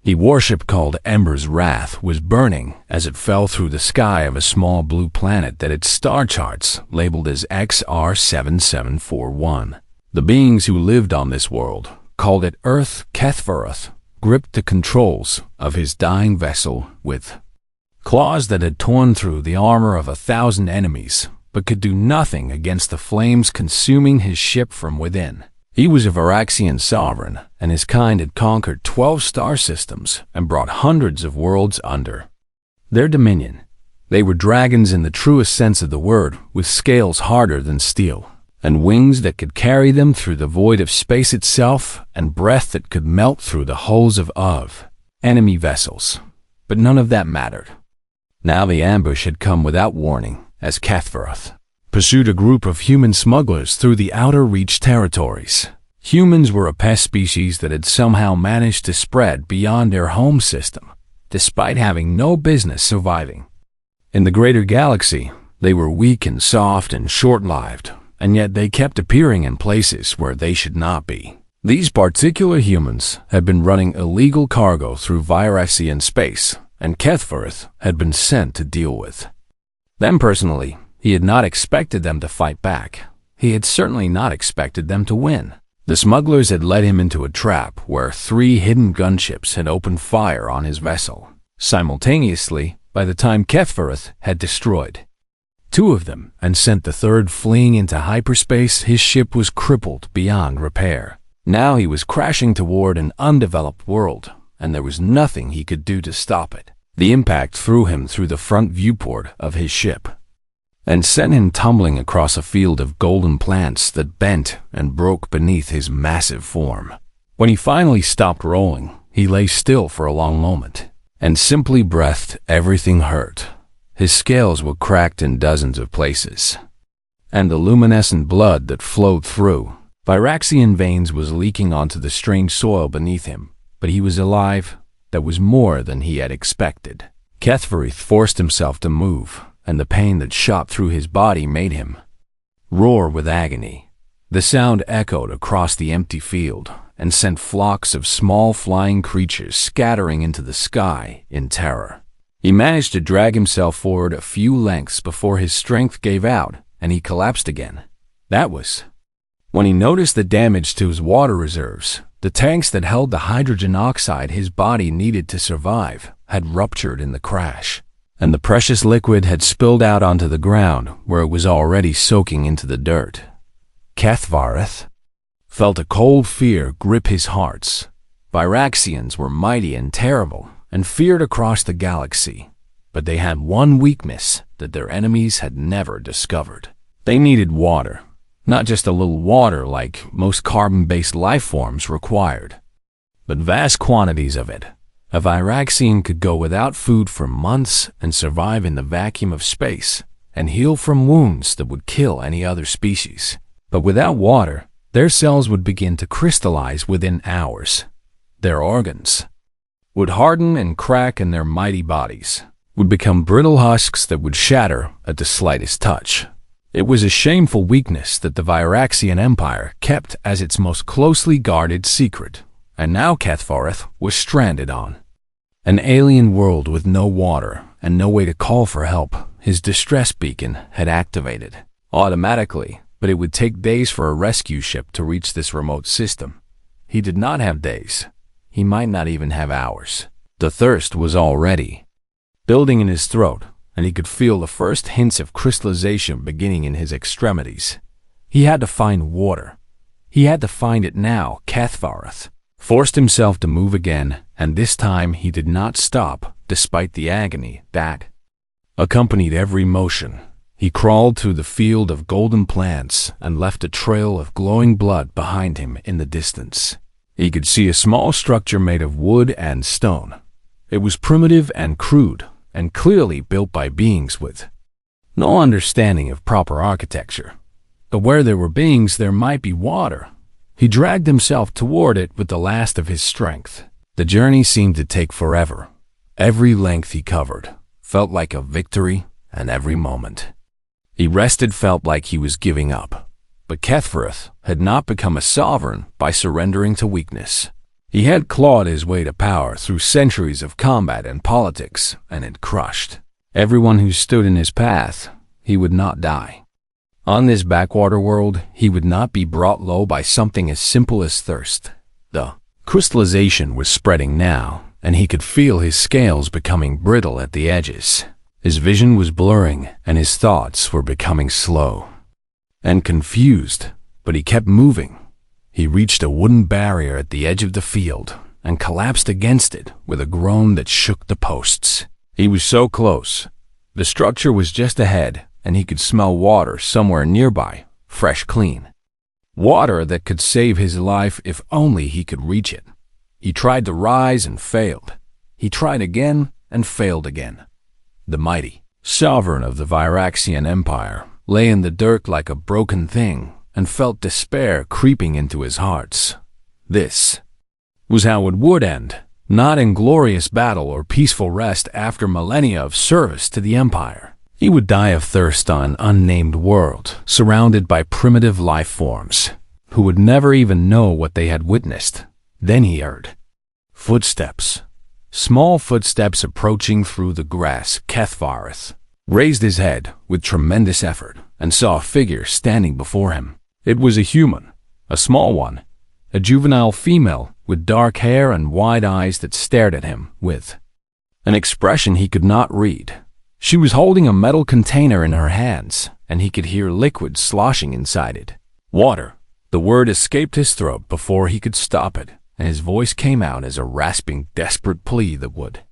A warship called Ember's Wrath was burning as it fell through the sky of a small blue planet that its star charts labeled as XR7741. The beings who lived on this world called it Earth Kethvaroth, gripped the controls of his dying vessel with claws that had torn through the armor of 1,000 enemies, but could do nothing against the flames consuming his ship from within. He was a Varaxian sovereign, and his kind had conquered 12 star systems and brought hundreds of worlds under their dominion. They were dragons in the truest sense of the word, with scales harder than steel, and wings that could carry them through the void of space itself, and breath that could melt through the hulls of enemy vessels. But none of that mattered. Now the ambush had come without warning, as Kethvaroth pursued a group of human smugglers through the outer reach territories. Humans were a pest species that had somehow managed to spread beyond their home system, despite having no business surviving. In the greater galaxy, they were weak and soft and short-lived, and yet they kept appearing in places where they should not be. These particular humans had been running illegal cargo through Varaxian space, and Kethvaroth had been sent to deal with them personally. He had not expected them to fight back. He had certainly not expected them to win. The smugglers had led him into a trap where 3 hidden gunships had opened fire on his vessel. Simultaneously, by the time Kethvaroth had destroyed 2 of them and sent the 3rd fleeing into hyperspace, his ship was crippled beyond repair. Now he was crashing toward an undeveloped world, and there was nothing he could do to stop it. The impact threw him through the front viewport of his ship and sent him tumbling across a field of golden plants that bent and broke beneath his massive form. When he finally stopped rolling, he lay still for a long moment and simply breathed. Everything hurt. His scales were cracked in dozens of places, and the luminescent blood that flowed through Varaxian veins was leaking onto the strange soil beneath him. But he was alive. That was more than he had expected. Kethvaroth forced himself to move, and the pain that shot through his body made him roar with agony. The sound echoed across the empty field and sent flocks of small flying creatures scattering into the sky in terror. He managed to drag himself forward a few lengths before his strength gave out and he collapsed again. That was when he noticed the damage to his water reserves. The tanks that held the hydrogen oxide his body needed to survive had ruptured in the crash, and the precious liquid had spilled out onto the ground where it was already soaking into the dirt. Kethvaroth felt a cold fear grip his hearts. Varaxians were mighty and terrible and feared across the galaxy, but they had one weakness that their enemies had never discovered. They needed water. Not just a little water like most carbon-based life forms required, but vast quantities of it. A Varaxian could go without food for months and survive in the vacuum of space and heal from wounds that would kill any other species. But without water, their cells would begin to crystallize within hours. Their organs would harden and crack, and their mighty bodies would become brittle husks that would shatter at the slightest touch. It was a shameful weakness that the Varaxian Empire kept as its most closely guarded secret, and now Kethvaroth was stranded on an alien world with no water and no way to call for help. His distress beacon had activated automatically, but it would take days for a rescue ship to reach this remote system. He did not have days. He might not even have hours. The thirst was already building in his throat, and he could feel the first hints of crystallization beginning in his extremities. He had to find water. He had to find it now. Kethvaroth forced himself to move again, and this time he did not stop, despite the agony that accompanied every motion. He crawled through the field of golden plants and left a trail of glowing blood behind him in the distance. He could see a small structure made of wood and stone. It was primitive and crude, and clearly built by beings with no understanding of proper architecture. But where there were beings, there might be water. He dragged himself toward it with the last of his strength. The journey seemed to take forever. Every length he covered felt like a victory, and every moment he rested felt like he was giving up. But Kethvaroth had not become a sovereign by surrendering to weakness. He had clawed his way to power through centuries of combat and politics, and had crushed everyone who stood in his path. He would not die. On this backwater world, he would not be brought low by something as simple as thirst. The crystallization was spreading now, and he could feel his scales becoming brittle at the edges. His vision was blurring, and his thoughts were becoming slow and confused, but he kept moving. He reached a wooden barrier at the edge of the field and collapsed against it with a groan that shook the posts. He was so close. The structure was just ahead, and he could smell water somewhere nearby, fresh, clean. Water that could save his life if only he could reach it. He tried to rise and failed. He tried again and failed again. The mighty sovereign of the Viraxian Empire lay in the dirt like a broken thing and felt despair creeping into his heart. This was how it would end, not in glorious battle or peaceful rest after millennia of service to the Empire. He would die of thirst on an unnamed world, surrounded by primitive life forms, who would never even know what they had witnessed. Then he heard footsteps, small footsteps approaching through the grass. Kethvareth raised his head with tremendous effort and saw a figure standing before him. It was a human, a small one, a juvenile female with dark hair and wide eyes that stared at him with an expression he could not read. She was holding a metal container in her hands, and he could hear liquid sloshing inside it. Water. The word escaped his throat before he could stop it, and his voice came out as a rasping, desperate plea that would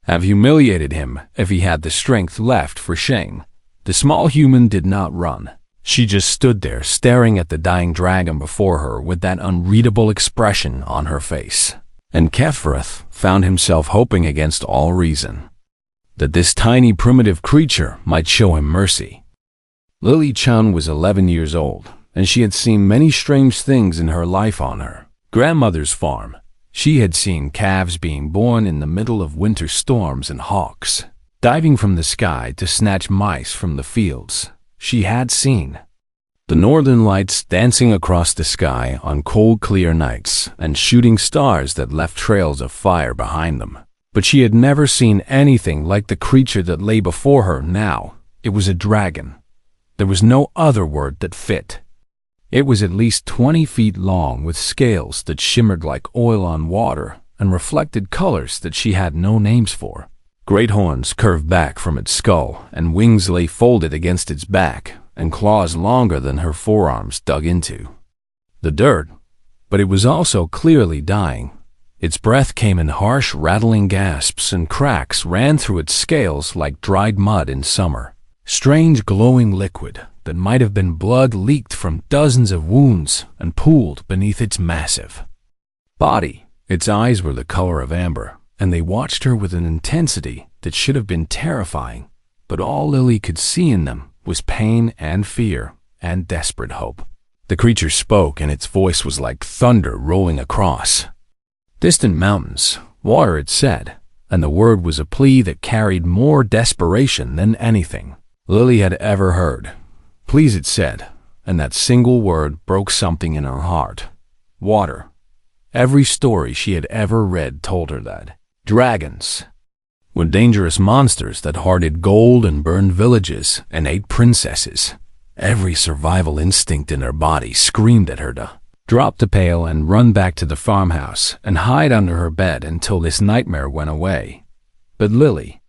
have humiliated him if he had the strength left for shame. The small human did not run. She just stood there staring at the dying dragon before her with that unreadable expression on her face. And Kethvareth found himself hoping against all reason that this tiny primitive creature might show him mercy. Lily Chun was 11 years old, and she had seen many strange things in her life on her grandmother's farm. She had seen calves being born in the middle of winter storms and hawks diving from the sky to snatch mice from the fields. She had seen the northern lights dancing across the sky on cold, clear nights and shooting stars that left trails of fire behind them. But she had never seen anything like the creature that lay before her now. It was a dragon. There was no other word that fit. It was at least 20 feet long, with scales that shimmered like oil on water and reflected colors that she had no names for. Great horns curved back from its skull, and wings lay folded against its back, and claws longer than her forearms dug into the dirt. But it was also clearly dying. Its breath came in harsh, rattling gasps, and cracks ran through its scales like dried mud in summer. Strange, glowing liquid that might have been blood leaked from dozens of wounds and pooled beneath its massive body. Its eyes were the color of amber, and they watched her with an intensity that should have been terrifying. But all Lily could see in them was pain and fear and desperate hope. The creature spoke, and its voice was like thunder rolling across distant mountains. Water, it said, and the word was a plea that carried more desperation than anything Lily had ever heard. Please, it said, and that single word broke something in her heart. Water. Every story she had ever read told her that dragons were dangerous monsters that hoarded gold and burned villages and ate princesses. Every survival instinct in her body screamed at her to drop the pail and run back to the farmhouse and hide under her bed until this nightmare went away. But Lily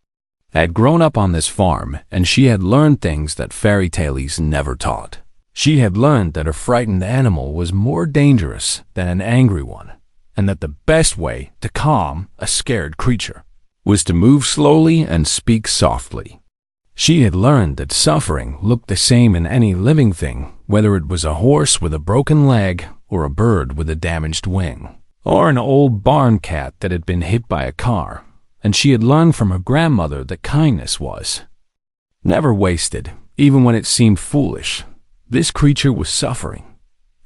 had grown up on this farm, and she had learned things that fairy tales never taught. She had learned that a frightened animal was more dangerous than an angry one, and that the best way to calm a scared creature was to move slowly and speak softly. She had learned that suffering looked the same in any living thing, whether it was a horse with a broken leg or a bird with a damaged wing, or an old barn cat that had been hit by a car. And she had learned from her grandmother that kindness was never wasted, even when it seemed foolish. This creature was suffering.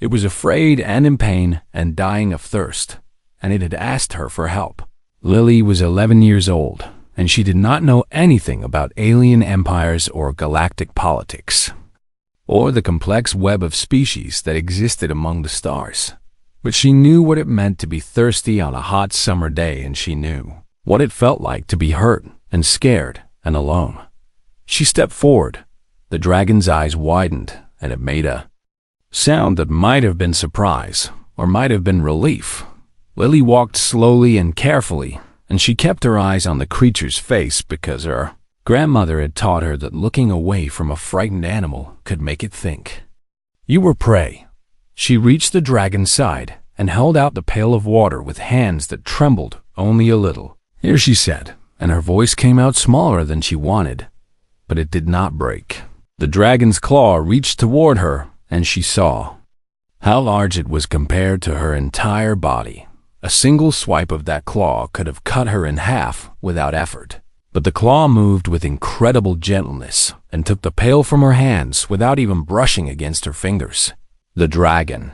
It was afraid and in pain and dying of thirst, and it had asked her for help. Lily was 11 years old, and she did not know anything about alien empires or galactic politics, or the complex web of species that existed among the stars. But she knew what it meant to be thirsty on a hot summer day, and she knew what it felt like to be hurt and scared and alone. She stepped forward. The dragon's eyes widened, and it made a sound that might have been surprise or might have been relief. Lily walked slowly and carefully, and she kept her eyes on the creature's face because her grandmother had taught her that looking away from a frightened animal could make it think. "You were prey." She reached the dragon's side and held out the pail of water with hands that trembled only a little. "Here," she said, and her voice came out smaller than she wanted, but it did not break. The dragon's claw reached toward her, and she saw how large it was compared to her entire body. A single swipe of that claw could have cut her in half without effort. But the claw moved with incredible gentleness and took the pail from her hands without even brushing against her fingers. The dragon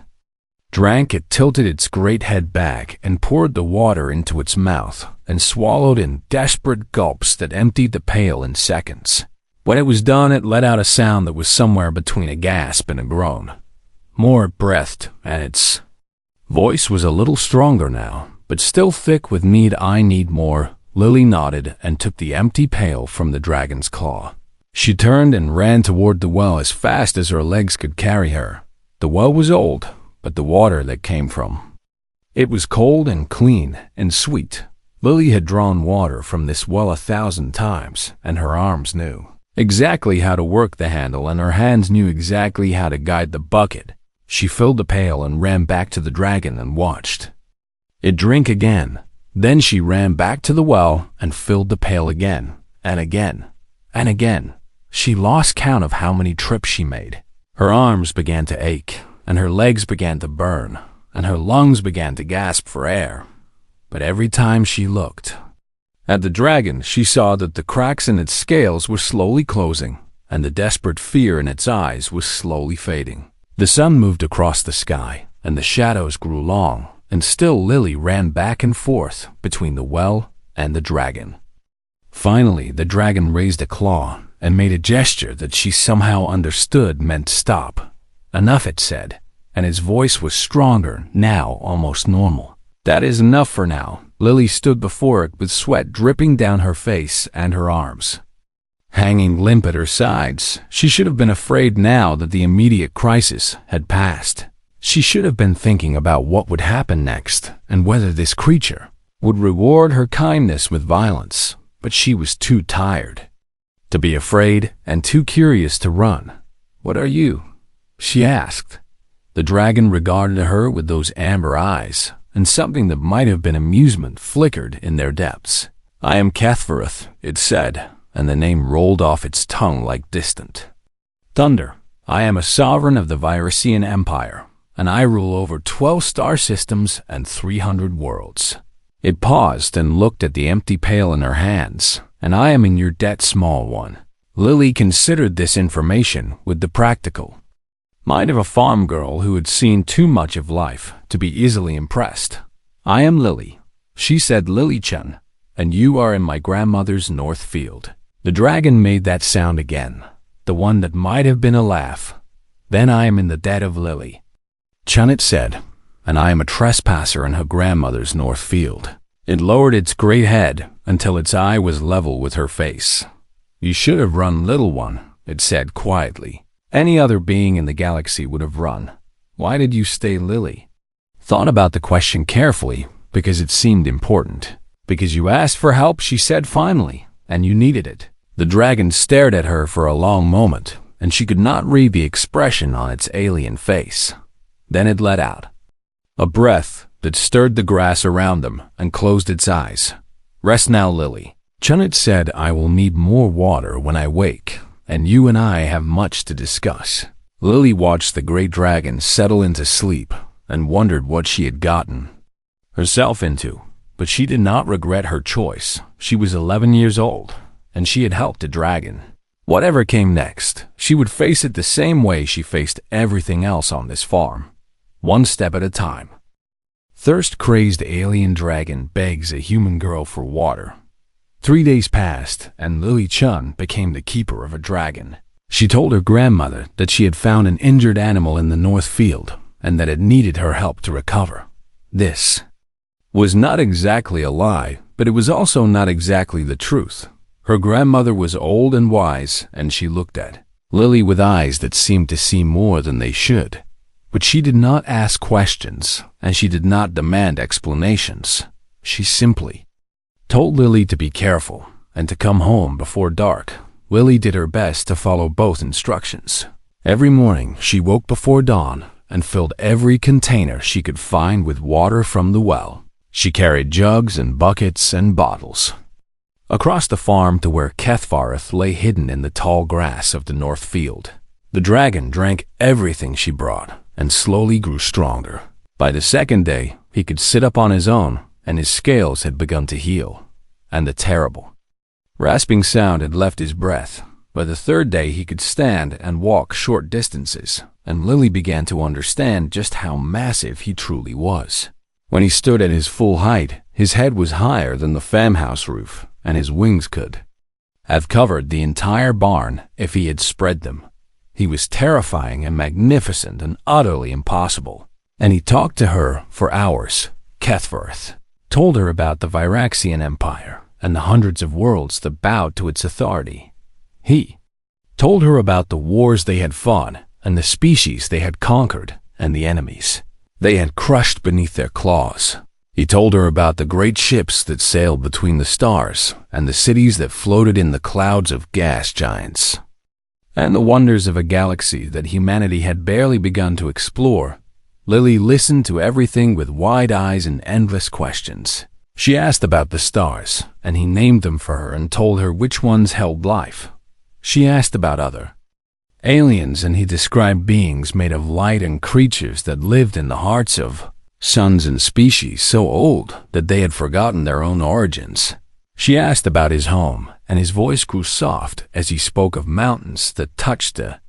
drank. It tilted its great head back and poured the water into its mouth and swallowed in desperate gulps that emptied the pail in seconds. When it was done, it let out a sound that was somewhere between a gasp and a groan. More it breathed, and its voice was a little stronger now, but still thick with need. "I need more." Lily nodded and took the empty pail from the dragon's claw. She turned and ran toward the well as fast as her legs could carry her. The well was old, but the water that came from it was cold and clean and sweet. Lily had drawn water from this well 1,000 times, and her arms knew exactly how to work the handle, and her hands knew exactly how to guide the bucket. She filled the pail and ran back to the dragon and watched it drink again. Then she ran back to the well and filled the pail again, and again, and again. She lost count of how many trips she made. Her arms began to ache, and her legs began to burn, and her lungs began to gasp for air. But every time she looked at the dragon, she saw that the cracks in its scales were slowly closing, and the desperate fear in its eyes was slowly fading. The sun moved across the sky, and the shadows grew long, and still Lily ran back and forth between the well and the dragon. Finally, the dragon raised a claw and made a gesture that she somehow understood meant stop. "Enough," it said, and its voice was stronger, now almost normal. "That is enough for now." Lily stood before it with sweat dripping down her face and her arms hanging limp at her sides. She should have been afraid now that the immediate crisis had passed. She should have been thinking about what would happen next and whether this creature would reward her kindness with violence. But she was too tired to be afraid and too curious to run. "What are you?" she asked. The dragon regarded her with those amber eyes, and something that might have been amusement flickered in their depths. "I am HFY," it said, and the name rolled off its tongue like distant thunder. "I am a sovereign of the Virusian Empire, and I rule over 12 star systems and 300 worlds." It paused and looked at the empty pail in her hands. "And I am in your debt, small one." Lily considered this information with the practical mind of a farm girl who had seen too much of life to be easily impressed. "I am Lily," she said, "Lily-chan, and you are in my grandmother's north field." The dragon made that sound again, the one that might have been a laugh. "Then I am in the debt of Lily Chun," it said, "and I am a trespasser in her grandmother's north field." It lowered its great head until its eye was level with her face. "You should have run, little one," it said quietly. "Any other being in the galaxy would have run. Why did you stay, Lily?" Thought about the question carefully because it seemed important. "Because you asked for help," she said finally, "and you needed it." The dragon stared at her for a long moment, and she could not read the expression on its alien face. Then it let out a breath that stirred the grass around them and closed its eyes. "Rest now, Lily Chun," it said. "I will need more water when I wake, and you and I have much to discuss." Lily watched the great dragon settle into sleep and wondered what she had gotten herself into. But she did not regret her choice. She was 11 years old, and she had helped a dragon. Whatever came next, she would face it the same way she faced everything else on this farm, one step at a time. Thirst-crazed alien dragon begs a human girl for water. 3 days passed, and Lily Chun became the keeper of a dragon. She told her grandmother that she had found an injured animal in the north field, and that it needed her help to recover. This was not exactly a lie, but it was also not exactly the truth. Her grandmother was old and wise, and she looked at Lily with eyes that seemed to see more than they should. But she did not ask questions, and she did not demand explanations. She simply told Lily to be careful and to come home before dark. Lily did her best to follow both instructions. Every morning, she woke before dawn and filled every container she could find with water from the well. She carried jugs and buckets and bottles across the farm to where HFY lay hidden in the tall grass of the north field. The dragon drank everything she brought and slowly grew stronger. By the second day, he could sit up on his own, and his scales had begun to heal, and the terrible rasping sound had left his breath. By the third day, he could stand and walk short distances, and Lily began to understand just how massive he truly was. When he stood at his full height, his head was higher than the farmhouse roof, and his wings could have covered the entire barn if he had spread them. He was terrifying and magnificent and utterly impossible, and he talked to her for hours. HFY told her about the Viraxian Empire and the hundreds of worlds that bowed to its authority. He told her about the wars they had fought and the species they had conquered and the enemies they had crushed beneath their claws. He told her about the great ships that sailed between the stars and the cities that floated in the clouds of gas giants, and the wonders of a galaxy that humanity had barely begun to explore. Lily listened to everything with wide eyes and endless questions. She asked about the stars, and he named them for her and told her which ones held life. She asked about other aliens, and he described beings made of light and creatures that lived in the hearts of suns and species so old that they had forgotten their own origins. She asked about his home, and his voice grew soft as he spoke of mountains that touched the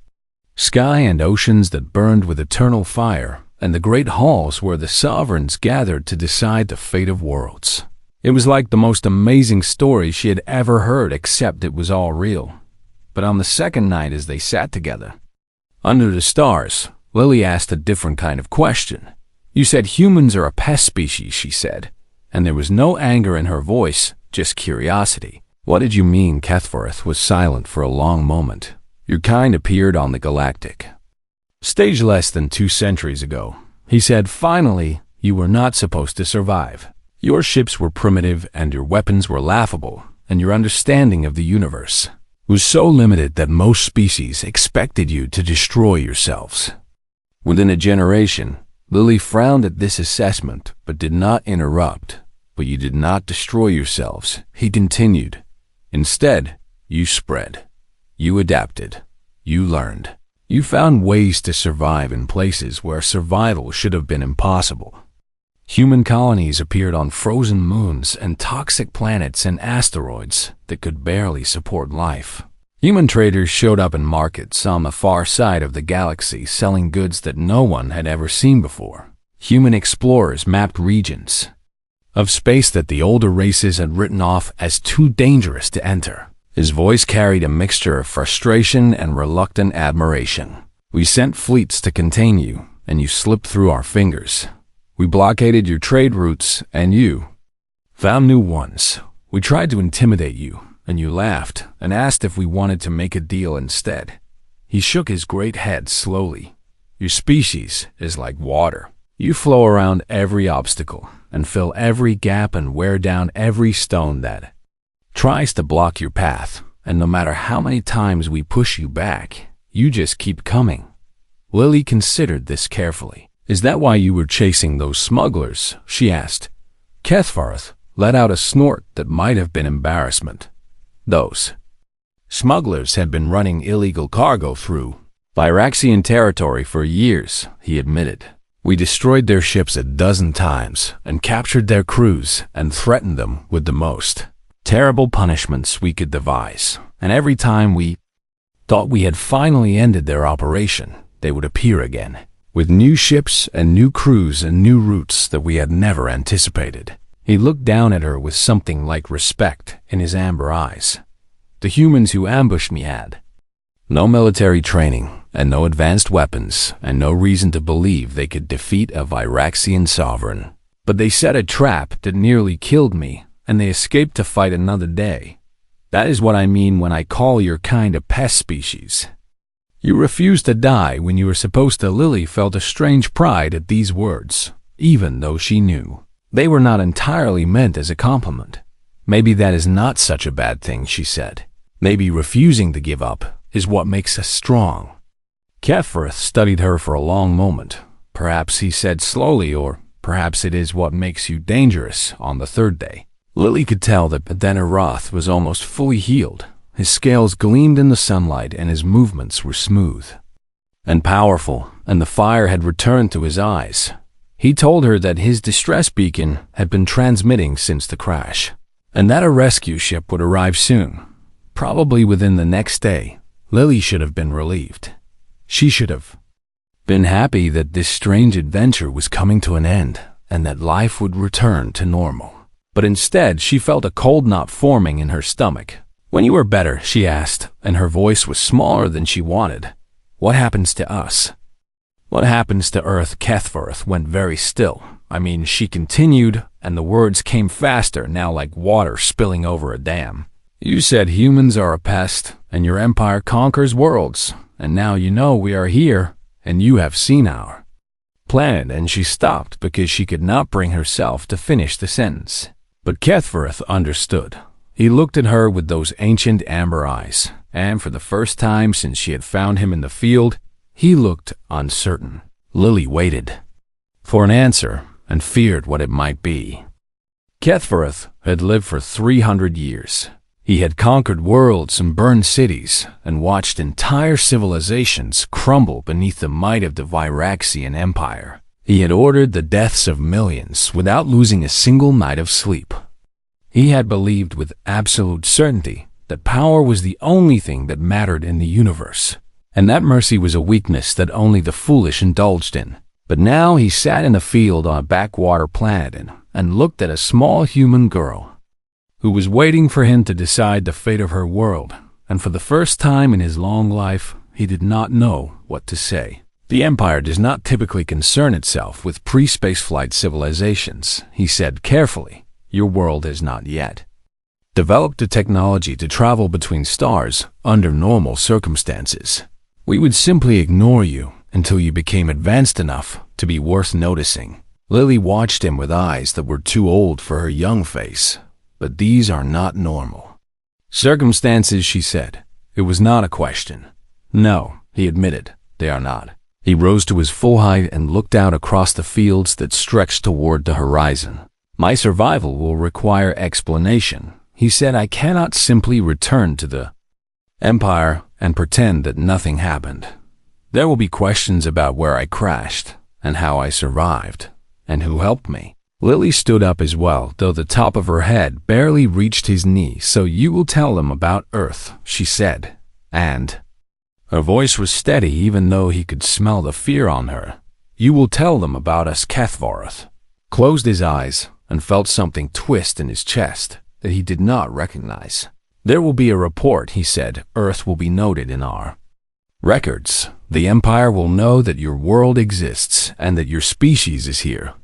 sky and oceans that burned with eternal fire, and the great halls where the sovereigns gathered to decide the fate of worlds. It was like the most amazing story she had ever heard, except it was all real. But on the second night, as they sat together under the stars, Lily asked a different kind of question. "You said humans are a pest species," she said, and there was no anger in her voice, just curiosity. "What did you mean?" HFY was silent for a long moment. "Your kind appeared on the Galactic stage less than 2 centuries ago," he said. "Finally, you were not supposed to survive. Your ships were primitive, and your weapons were laughable, and your understanding of the universe was so limited that most species expected you to destroy yourselves. Within a generation," Lily frowned at this assessment but did not interrupt. "But you did not destroy yourselves," he continued. "Instead, you spread. You adapted. You learned. You found ways to survive in places where survival should have been impossible. Human colonies appeared on frozen moons and toxic planets and asteroids that could barely support life. Human traders showed up in markets on the far side of the galaxy selling goods that no one had ever seen before. Human explorers mapped regions of space that the older races had written off as too dangerous to enter." His voice carried a mixture of frustration and reluctant admiration. "We sent fleets to contain you, and you slipped through our fingers. We blockaded your trade routes, and you found new ones. We tried to intimidate you, and you laughed and asked if we wanted to make a deal instead." He shook his great head slowly. "Your species is like water. You flow around every obstacle and fill every gap and wear down every stone that tries to block your path, and no matter how many times we push you back, you just keep coming." Lily considered this carefully. "Is that why you were chasing those smugglers?" she asked. HFY let out a snort that might have been embarrassment. "Those smugglers had been running illegal cargo through Viraxian territory for years," he admitted. "We destroyed their ships 12 times and captured their crews and threatened them with the most terrible punishments we could devise. And every time we thought we had finally ended their operation, they would appear again, with new ships and new crews and new routes that we had never anticipated." He looked down at her with something like respect in his amber eyes. "The humans who ambushed me had no military training, and no advanced weapons, and no reason to believe they could defeat a Viraxian sovereign. But they set a trap that nearly killed me, and they escaped to fight another day. That is what I mean when I call your kind a pest species. You refused to die when you were supposed to. Lily felt a strange pride at these words, even though she knew they were not entirely meant as a compliment. Maybe that is not such a bad thing, she said. Maybe refusing to give up is what makes us strong. Kefirith studied her for a long moment. Perhaps he said slowly, or perhaps it is what makes you dangerous on the third day. Lily could tell that Adenirath was almost fully healed. His scales gleamed in the sunlight and his movements were smooth and powerful, and the fire had returned to his eyes. He told her that his distress beacon had been transmitting since the crash, and that a rescue ship would arrive soon, probably within the next day. Lily should have been relieved. She should have been happy that this strange adventure was coming to an end and that life would return to normal. But instead, she felt a cold knot forming in her stomach. When you are better, she asked, and her voice was smaller than she wanted. What happens to us? What happens to Earth? Kefirith went very still. She continued, and the words came faster, now like water spilling over a dam. You said humans are a pest, and your empire conquers worlds, and now you know we are here, and you have seen our planet. And she stopped because she could not bring herself to finish the sentence. But Kefirith understood. He looked at her with those ancient amber eyes, and for the first time since she had found him in the field, he looked uncertain. Lily waited for an answer and feared what it might be. Kefirith had lived for 300 years. He had conquered worlds and burned cities and watched entire civilizations crumble beneath the might of the Viraxian Empire. He had ordered the deaths of millions without losing a single night of sleep. He had believed with absolute certainty that power was the only thing that mattered in the universe, and that mercy was a weakness that only the foolish indulged in. But now he sat in a field on a backwater planet and looked at a small human girl who was waiting for him to decide the fate of her world, and for the first time in his long life, he did not know what to say. The Empire does not typically concern itself with pre-spaceflight civilizations, he said carefully. Your world has not yet developed the technology to travel between stars under normal circumstances. We would simply ignore you until you became advanced enough to be worth noticing. Lily watched him with eyes that were too old for her young face. But these are not normal circumstances, she said. It was not a question. No, he admitted, they are not. He rose to his full height and looked out across the fields that stretched toward the horizon. My survival will require explanation, he said. I cannot simply return to the Empire and pretend that nothing happened. There will be questions about where I crashed, and how I survived, and who helped me. Lily stood up as well, though the top of her head barely reached his knee. So you will tell them about Earth, she said, and her voice was steady even though he could smell the fear on her. You will tell them about us. Kefirith closed his eyes and felt something twist in his chest that he did not recognize. There will be a report, he said. Earth will be noted in our records. The Empire will know that your world exists and that your species is here.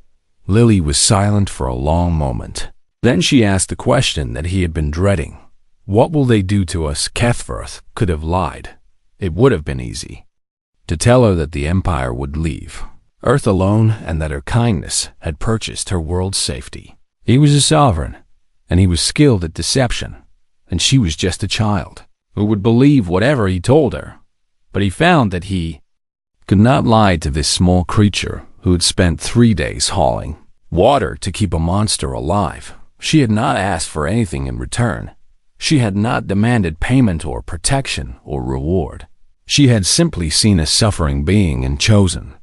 Lily was silent for a long moment. Then she asked the question that he had been dreading. What will they do to us? Kefirith could have lied. It would have been easy to tell her that the Empire would leave Earth alone and that her kindness had purchased her world's safety. He was a sovereign, and he was skilled at deception, and she was just a child who would believe whatever he told her. But he found that he could not lie to this small creature who had spent 3 days hauling water to keep a monster alive. She had not asked for anything in return. She had not demanded payment or protection or reward. She had simply seen a suffering being and chosen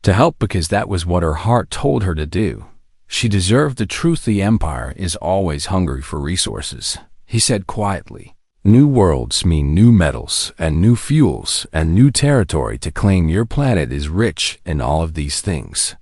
to help because that was what her heart told her to do. She deserved the truth. The Empire is always hungry for resources, he said quietly. New worlds mean new metals and new fuels and new territory to claim. Your planet is rich in all of these things,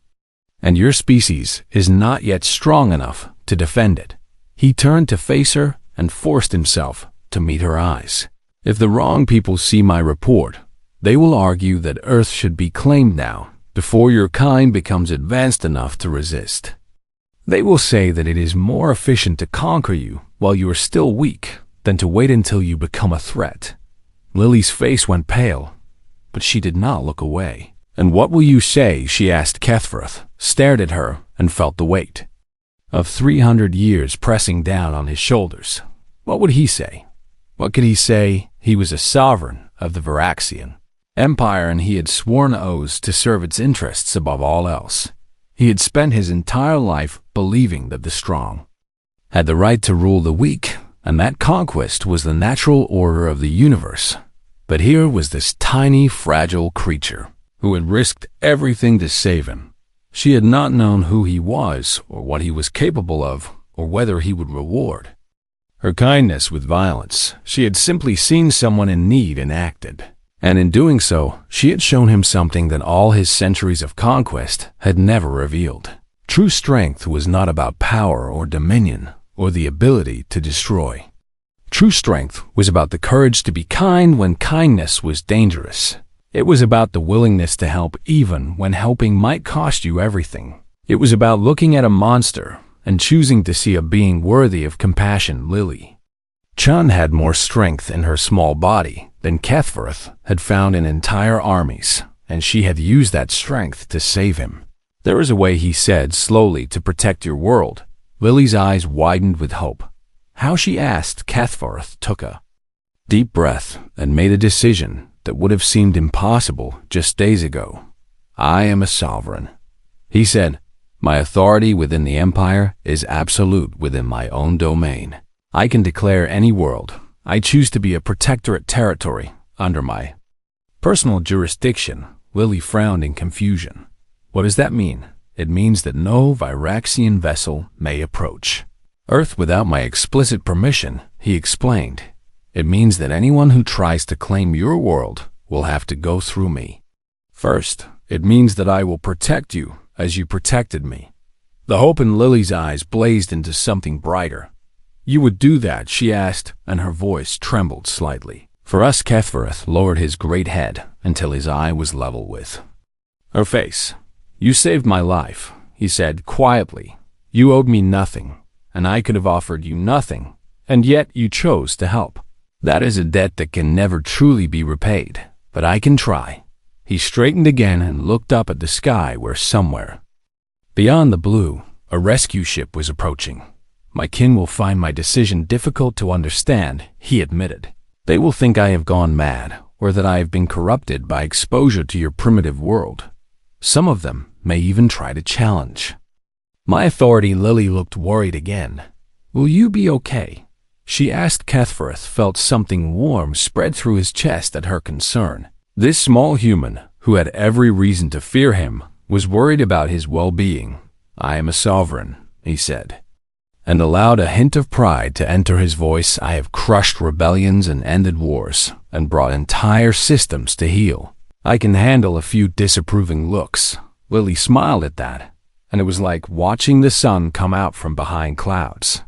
and your species is not yet strong enough to defend it. He turned to face her and forced himself to meet her eyes. If the wrong people see my report, They will argue that Earth should be claimed now, before your kind becomes advanced enough to resist. They will say that it is more efficient to conquer you while you are still weak than to wait until you become a threat. Lily's face went pale, but she did not look away. "And what will you say?" she asked. Kethverth stared at her and felt the weight of 300 years pressing down on his shoulders. What would he say? What could he say? He was a sovereign of the Varaxian Empire, and he had sworn oaths to serve its interests above all else. He had spent his entire life believing that the strong had the right to rule the weak, and that conquest was the natural order of the universe. But here was this tiny, fragile creature who had risked everything to save him. She had not known who he was, or what he was capable of, or whether he would reward her kindness with violence. She had simply seen someone in need and acted. And in doing so, she had shown him something that all his centuries of conquest had never revealed. True strength was not about power or dominion, or the ability to destroy. True strength was about the courage to be kind when kindness was dangerous. It was about the willingness to help even when helping might cost you everything. It was about looking at a monster and choosing to see a being worthy of compassion. Lily Chun had more strength in her small body than Kethverth had found in entire armies, and she had used that strength to save him. "There is a way," he said slowly, "to protect your world." Lily's eyes widened with hope. How, she asked. Kethverth took a deep breath and made a decision that would have seemed impossible just days ago. "I am a sovereign," he said. "My authority within the Empire is absolute within my own domain. I can declare any world I choose to be a protectorate territory under my personal jurisdiction." Lily frowned in confusion. "What does that mean?" "It means that no Viraxian vessel may approach Earth without my explicit permission," he explained. "It means that anyone who tries to claim your world will have to go through me first. It means that I will protect you as you protected me." The hope in Lily's eyes blazed into something brighter. "You would do that?" she asked, and her voice trembled slightly. "For us," Kethverth lowered his great head until his eye was level with her face. "You saved my life," he said quietly. "You owed me nothing, and I could have offered you nothing, and yet you chose to help. That is a debt that can never truly be repaid, but I can try." He straightened again and looked up at the sky where somewhere beyond the blue, a rescue ship was approaching. "My kin will find my decision difficult to understand," he admitted. "They will think I have gone mad, or that I have been corrupted by exposure to your primitive world. Some of them may even try to challenge my authority." Lily looked worried again. "Will you be okay?" she asked. Kethverth felt something warm spread through his chest at her concern. This small human, who had every reason to fear him, was worried about his well-being. "I am a sovereign," he said, and allowed a hint of pride to enter his voice. "I have crushed rebellions and ended wars, and brought entire systems to heel. I can handle a few disapproving looks." Lily smiled at that, and it was like watching the sun come out from behind clouds.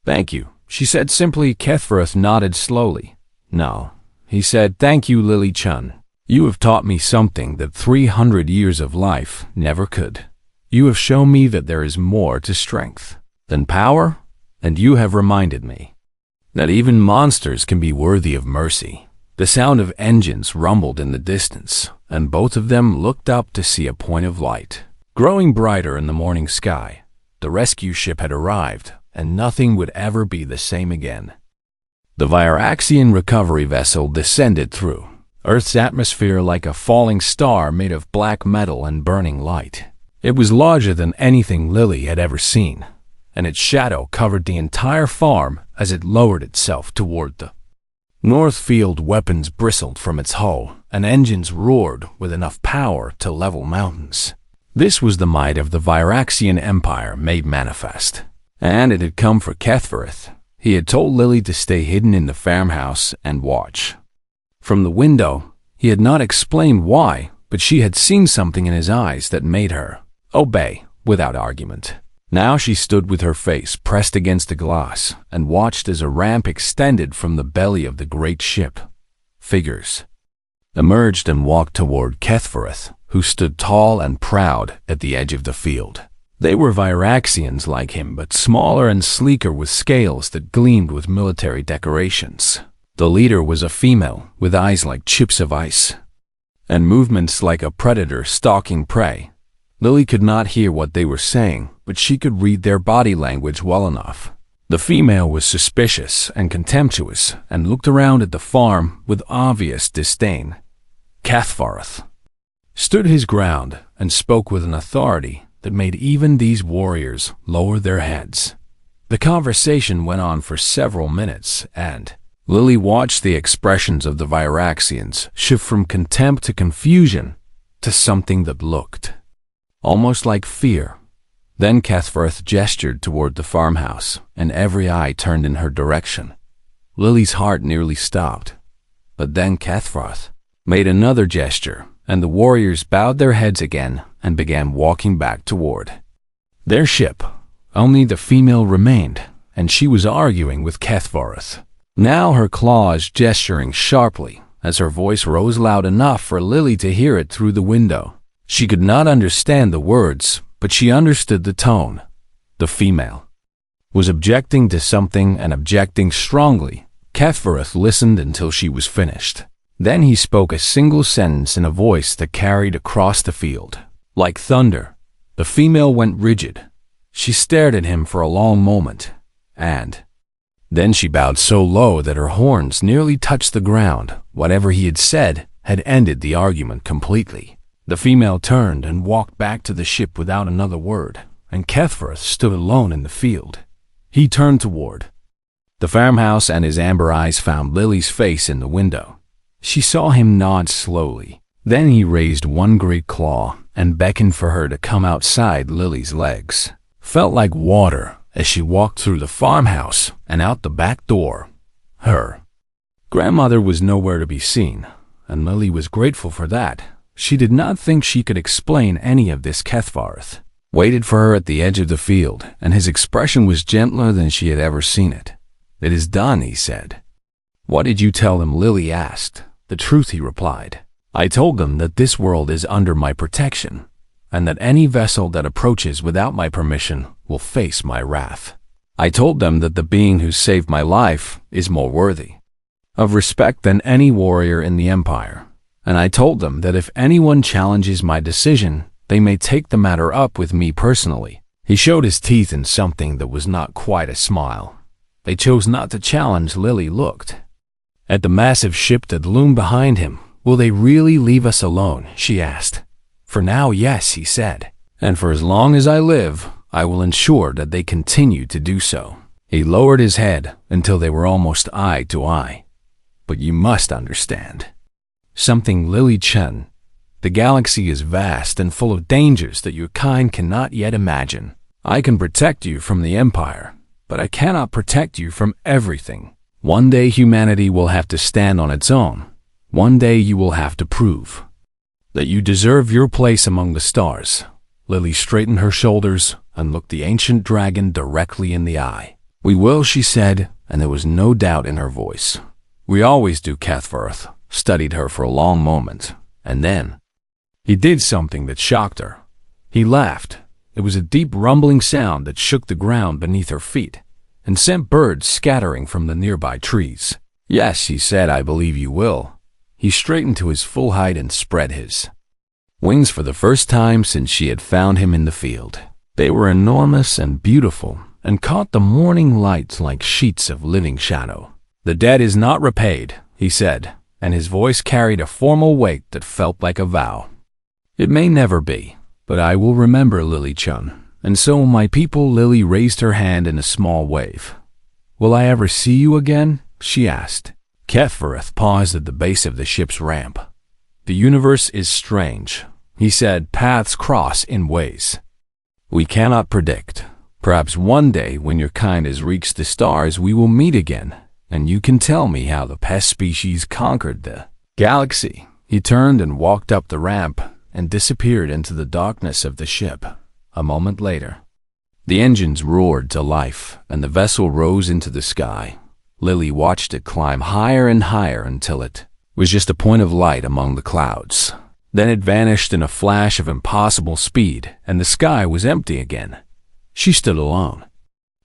"Thank you," she said simply. Kethverth nodded slowly. "No," he said. "Thank you, Lily Chun. You have taught me something that 300 years of life never could. You have shown me that there is more to strength than power, and you have reminded me that even monsters can be worthy of mercy." The sound of engines rumbled in the distance, and both of them looked up to see a point of light growing brighter in the morning sky. The rescue ship had arrived, and nothing would ever be the same again. The Viraxian recovery vessel descended through Earth's atmosphere like a falling star made of black metal and burning light. It was larger than anything Lily had ever seen, and its shadow covered the entire farm as it lowered itself toward the north field. Weapons bristled from its hull, and engines roared with enough power to level mountains. This was the might of the Viraxian Empire made manifest, and it had come for Kethverth. He had told Lily to stay hidden in the farmhouse and watch from the window. He had not explained why, but she had seen something in his eyes that made her obey without argument. Now she stood with her face pressed against the glass and watched as a ramp extended from the belly of the great ship. Figures emerged and walked toward Kethfereth, who stood tall and proud at the edge of the field. They were Viraxians like him, but smaller and sleeker, with scales that gleamed with military decorations. The leader was a female, with eyes like chips of ice, and movements like a predator stalking prey. Lily could not hear what they were saying, but she could read their body language well enough. The female was suspicious and contemptuous, and looked around at the farm with obvious disdain. Kethfereth stood his ground and spoke with an authority that made even these warriors lower their heads. The conversation went on for several minutes, and Lily watched the expressions of the Viraxians shift from contempt to confusion to something that looked almost like fear. Then Kethfereth gestured toward the farmhouse, and every eye turned in her direction. Lily's heart nearly stopped. But then Kethfereth made another gesture, and the warriors bowed their heads again and began walking back toward their ship. Only the female remained, and she was arguing with Kethfereth, now her claws gesturing sharply as her voice rose loud enough for Lily to hear it through the window. She could not understand the words, but she understood the tone. The female was objecting to something, and objecting strongly. Kethfereth listened until she was finished. Then he spoke a single sentence in a voice that carried across the field like thunder. The female went rigid. She stared at him for a long moment, and then she bowed so low that her horns nearly touched the ground. Whatever he had said had ended the argument completely. The female turned and walked back to the ship without another word, and Kethfereth stood alone in the field. He turned toward the farmhouse, and his amber eyes found Lily's face in the window. She saw him nod slowly. Then he raised one great claw and beckoned for her to come outside. Lily's legs felt like water as she walked through the farmhouse and out the back door. Her grandmother was nowhere to be seen, and Lily was grateful for that. She did not think she could explain any of this. Kethfereth waited for her at the edge of the field, and his expression was gentler than she had ever seen it. "It is done," he said. "What did you tell them?" Lily asked. "The truth," he replied. "I told them that this world is under my protection, and that any vessel that approaches without my permission will face my wrath. I told them that the being who saved my life is more worthy of respect than any warrior in the Empire. And I told them that if anyone challenges my decision, they may take the matter up with me personally." He showed his teeth in something that was not quite a smile. They chose not to challenge. Lily looked at the massive ship that loomed behind him. "Will they really leave us alone?" she asked. "For now, yes," he said. "And for as long as I live, I will ensure that they continue to do so." He lowered his head until they were almost eye to eye. "But you must understand something, Lily Chen. The galaxy is vast and full of dangers that your kind cannot yet imagine. I can protect you from the Empire, but I cannot protect you from everything. One day humanity will have to stand on its own. One day you will have to prove that you deserve your place among the stars." Lily straightened her shoulders and looked the ancient dragon directly in the eye. "We will," she said, and there was no doubt in her voice. "We always do." Kethfereth studied her for a long moment, and then he did something that shocked her. He laughed. It was a deep rumbling sound that shook the ground beneath her feet and sent birds scattering from the nearby trees. "Yes," he said, "I believe you will." He straightened to his full height and spread his wings for the first time since she had found him in the field. They were enormous and beautiful, and caught the morning light like sheets of living shadow. "The debt is not repaid," he said, and his voice carried a formal weight that felt like a vow. "It may never be, but I will remember, Lily Chun, and so will my people." Lily raised her hand in a small wave. "Will I ever see you again?" she asked. Kethfereth paused at the base of the ship's ramp. "The universe is strange," he said. "Paths cross in ways we cannot predict. Perhaps one day when your kind has reached the stars, we will meet again, and you can tell me how the pest species conquered the galaxy." He turned and walked up the ramp and disappeared into the darkness of the ship. A moment later, the engines roared to life, and the vessel rose into the sky. Lily watched it climb higher and higher until it was just a point of light among the clouds. Then it vanished in a flash of impossible speed, and the sky was empty again. She stood alone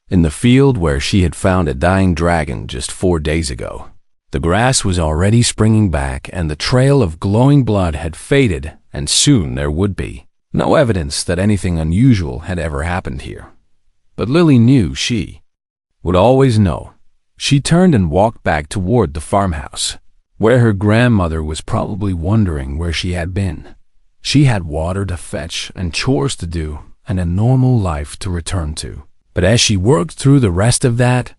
in the field where she had found a dying dragon just 4 days ago. The grass was already springing back, and the trail of glowing blood had faded, and soon there would be no evidence that anything unusual had ever happened here. But Lily knew she would always know. She turned and walked back toward the farmhouse, where her grandmother was probably wondering where she had been. She had water to fetch and chores to do and a normal life to return to. But as she worked through the rest of that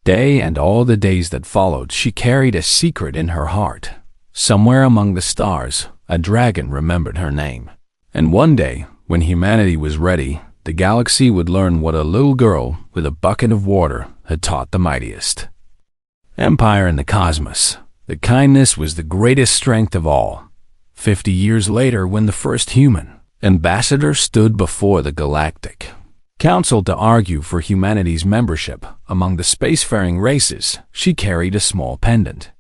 day and all the days that followed, she carried a secret in her heart. Somewhere among the stars, a dragon remembered her name. And one day, when humanity was ready, the galaxy would learn what a little girl with a bucket of water had taught the mightiest empire in the cosmos. The kindness was the greatest strength of all. 50 years later, when the first human ambassador stood before the Galactic Council to argue for humanity's membership among the spacefaring races, she carried a small pendant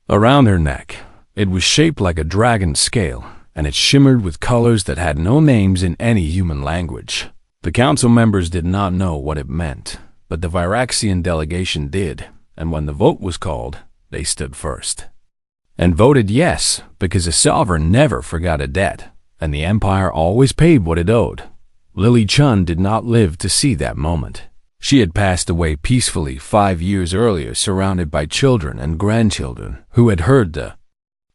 around her neck. It was shaped like a dragon's scale, and it shimmered with colors that had no names in any human language. The council members did not know what it meant, but the Viraxian delegation did, and when the vote was called, they stood first and voted yes, because a sovereign never forgot a debt, and the empire always paid what it owed. Lily Chun did not live to see that moment. She had passed away peacefully 5 years earlier, surrounded by children and grandchildren who had heard the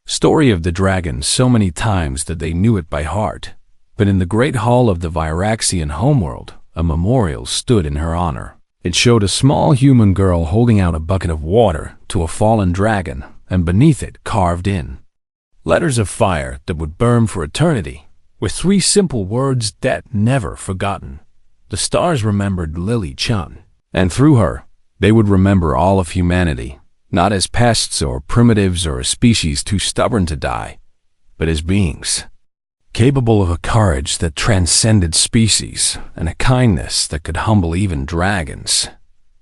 story of the dragon so many times that they knew it by heart. But in the great hall of the Viraxian homeworld, a memorial stood in her honor. It showed a small human girl holding out a bucket of water to a fallen dragon, and beneath it, carved in letters of fire that would burn for eternity, with 3 simple words: debt never forgotten. The stars remembered Lily Chun, and through her, they would remember all of humanity, not as pests or primitives or a species too stubborn to die, but as beings capable of a courage that transcended species and a kindness that could humble even dragons.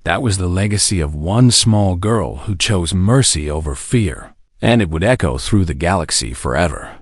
That was the legacy of one small girl who chose mercy over fear, and it would echo through the galaxy forever.